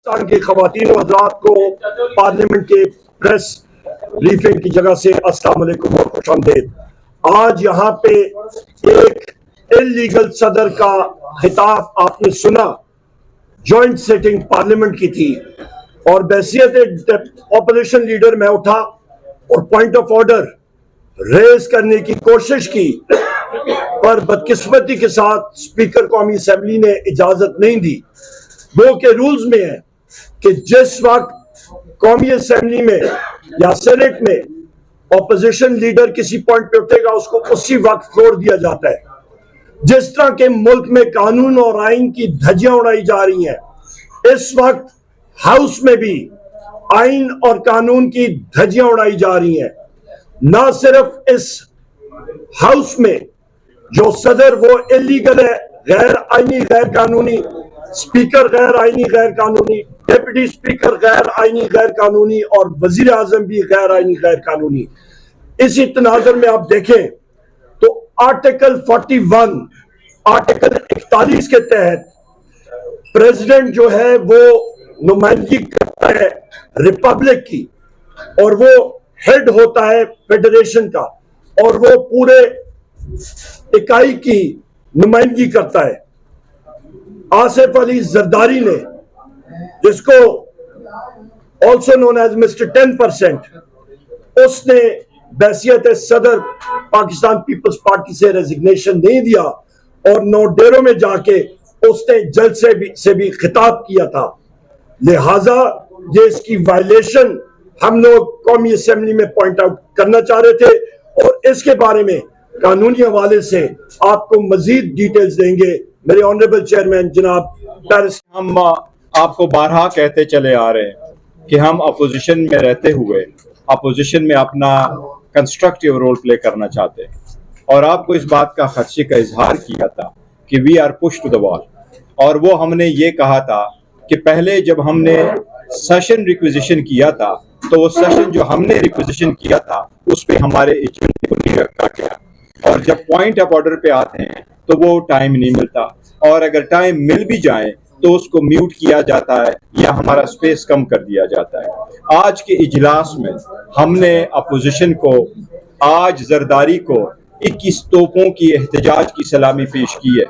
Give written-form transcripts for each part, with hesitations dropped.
پاکستان کی خواتین و حضرات کو پارلیمنٹ کے پریس بریفنگ کی جگہ سے السلام علیکم اور خوش آمدید۔ آج یہاں پہ ایک انلیگل صدر کا خطاب آپ نے سنا، جوائنٹ سیٹنگ پارلیمنٹ کی تھی، اور بحیثیت اپوزیشن لیڈر میں اٹھا اور پوائنٹ آف آرڈر ریز کرنے کی کوشش کی، پر بدقسمتی کے ساتھ اسپیکر قومی اسمبلی نے اجازت نہیں دی۔ وہ کے رولز میں ہے کہ جس وقت قومی اسمبلی میں یا سینٹ میں اپوزیشن لیڈر کسی پوائنٹ پہ اٹھے گا اس کو اسی وقت فلور دیا جاتا ہے۔ جس طرح کے ملک میں قانون اور آئین کی دھجیاں اڑائی جا رہی ہیں، اس وقت ہاؤس میں بھی آئین اور قانون کی دھجیاں اڑائی جا رہی ہیں۔ نہ صرف اس ہاؤس میں جو صدر وہ انلیگل ہے، غیر آئینی غیر قانونی، اسپیکر غیر آئینی غیر قانونی، ڈیپٹی اسپیکر غیر آئینی غیر قانونی، اور وزیر اعظم بھی غیر آئینی غیر قانونی۔ اسی تناظر میں آپ دیکھیں تو آرٹیکل 41 آرٹیکل 41 کے تحت پریزیڈنٹ جو ہے وہ نمائندگی کرتا ہے ریپبلک کی، اور وہ ہیڈ ہوتا ہے فیڈریشن کا، اور وہ پورے اکائی کی نمائندگی کرتا ہے۔ آصف علی زرداری نے، جس کو also known as Mr. 10%، اس نے بحیثیت صدر پاکستان پیپلز پارٹی سے ریزگنیشن نہیں دیا، اور نوڈیرو میں جا کے اس نے جلسے سے بھی خطاب کیا تھا۔ لہٰذا یہ اس کی وائلیشن ہم لوگ قومی اسمبلی میں پوائنٹ آؤٹ کرنا چاہ رہے تھے، اور اس کے بارے میں قانونی حوالے سے آپ کو مزید ڈیٹیلز دیں گے میرے آنریبل چیئرمین جناب پیرس۔ ہم آپ کو بارہا کہتے چلے آ رہے ہیں کہ ہم اپوزیشن میں رہتے ہوئے اپوزیشن میں اپنا کنسٹرکٹیو رول پلے کرنا چاہتے ہیں، اور آپ کو اس بات کا خدشے کا اظہار کیا تھا کہ we are push to the wall, اور وہ ہم نے یہ کہا تھا کہ پہلے جب ہم نے سیشن ریکویزیشن کیا تھا تو وہ سیشن جو ہم نے ریکویزیشن کیا تھا اس پہ ہمارے ایجنڈے کو نہیں رکھا گیا، اور جب پوائنٹ آف آرڈر پہ آتے ہیں تو وہ ٹائم نہیں ملتا، اور اگر ٹائم مل بھی جائیں تو اس کو میوٹ کیا جاتا ہے یا ہمارا سپیس کم کر دیا جاتا ہے۔ آج کے اجلاس میں ہم نے اپوزیشن کو آج زرداری کو 21 توپوں کی احتجاج کی سلامی پیش کی ہے،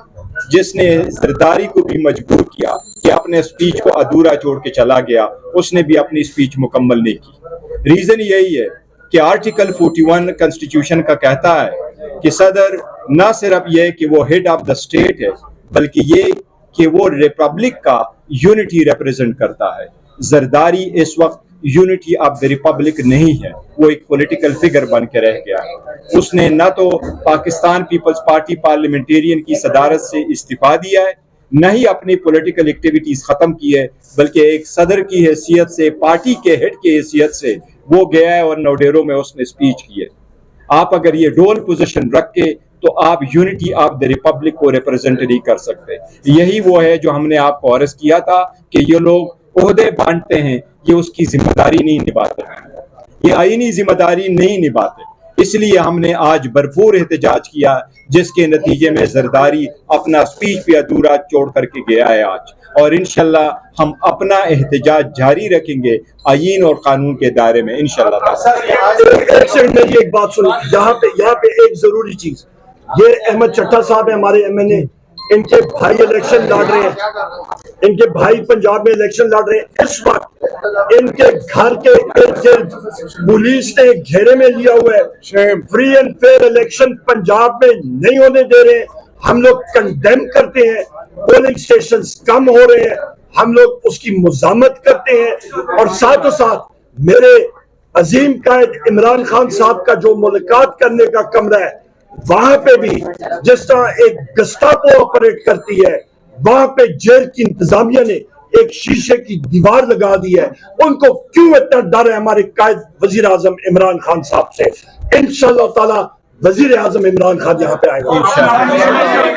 جس نے زرداری کو بھی مجبور کیا کہ اپنے سپیچ کو ادھورا چھوڑ کے چلا گیا، اس نے بھی اپنی سپیچ مکمل نہیں کی۔ ریزن یہی ہے کہ آرٹیکل 41 کنسٹیٹیوشن کا کہتا ہے کہ صدر نہ صرف یہ کہ وہ ہیڈ آف دا اسٹیٹ ہے، بلکہ یہ کہ وہ ریپبلک کا یونٹی ریپریزنٹ کرتا ہے۔ زرداری اس وقت یونٹی آف دا ریپبلک نہیں ہے، وہ ایک پولیٹیکل فگر بن کے رہ گیا ہے۔ اس نے نہ تو پاکستان پیپلز پارٹی پارلیمنٹیرین کی صدارت سے استعفیٰ دیا ہے، نہ ہی اپنی پولیٹیکل ایکٹیویٹیز ختم کی ہے، بلکہ ایک صدر کی حیثیت سے، پارٹی کے ہیڈ کی حیثیت سے وہ گیا ہے اور نوڈیرو میں اس نے اسپیچ کی ہے۔ آپ اگر یہ ڈول پوزیشن رکھ کے تو آپ یونٹی آف دا ریپبلک کو ریپرزینٹ نہیں کر سکتے۔ یہی وہ ہے جو ہم نے آپ کو عرض کیا تھا کہ یہ لوگ عہدے بانٹتے ہیں، یہ اس کی ذمہ داری نہیں نبھاتے، یہ آئینی ذمہ داری نہیں نبھاتے۔ اس لیے ہم نے آج بھرپور احتجاج کیا، جس کے نتیجے میں زرداری اپنا سپیچ پہ ادھورا چھوڑ کر کے گیا ہے آج، اور انشاءاللہ ہم اپنا احتجاج جاری رکھیں گے آئین اور قانون کے دائرے میں انشاءاللہ۔ ایک سیکنڈ میری ایک بات سنو، یہاں پہ ایک ضروری چیز، یہ احمد چٹھا صاحب ہیں ہمارے ایم این اے، ان کے بھائی الیکشن لڑ رہے ہیں، ان کے بھائی پنجاب میں الیکشن لڑ رہے ہیں۔ اس وقت ان کے گھر کے ارد گرد پولیس نے گھیرے میں لیا ہوا ہے، free and fair election Punjab میں نہیں ہونے دے رہے ہیں۔ ہم لوگ کنڈیم کرتے ہیں، پولنگ سٹیشنز کم ہو رہے ہیں، ہم لوگ اس کی مزاحمت کرتے ہیں، اور ساتھ و ساتھ میرے عظیم قائد عمران خان صاحب کا جو ملاقات کرنے کا کمرہ ہے، وہاں پہ بھی جس طرح ایک گسٹاپو آپریٹ کرتی ہے، وہاں پہ جیل کی انتظامیہ نے ایک شیشے کی دیوار لگا دی ہے۔ ان کو کیوں اتنا ڈر ہے ہمارے قائد وزیر اعظم عمران خان صاحب سے؟ انشاءاللہ تعالی وزیر اعظم عمران خان یہاں پہ آئیں گے۔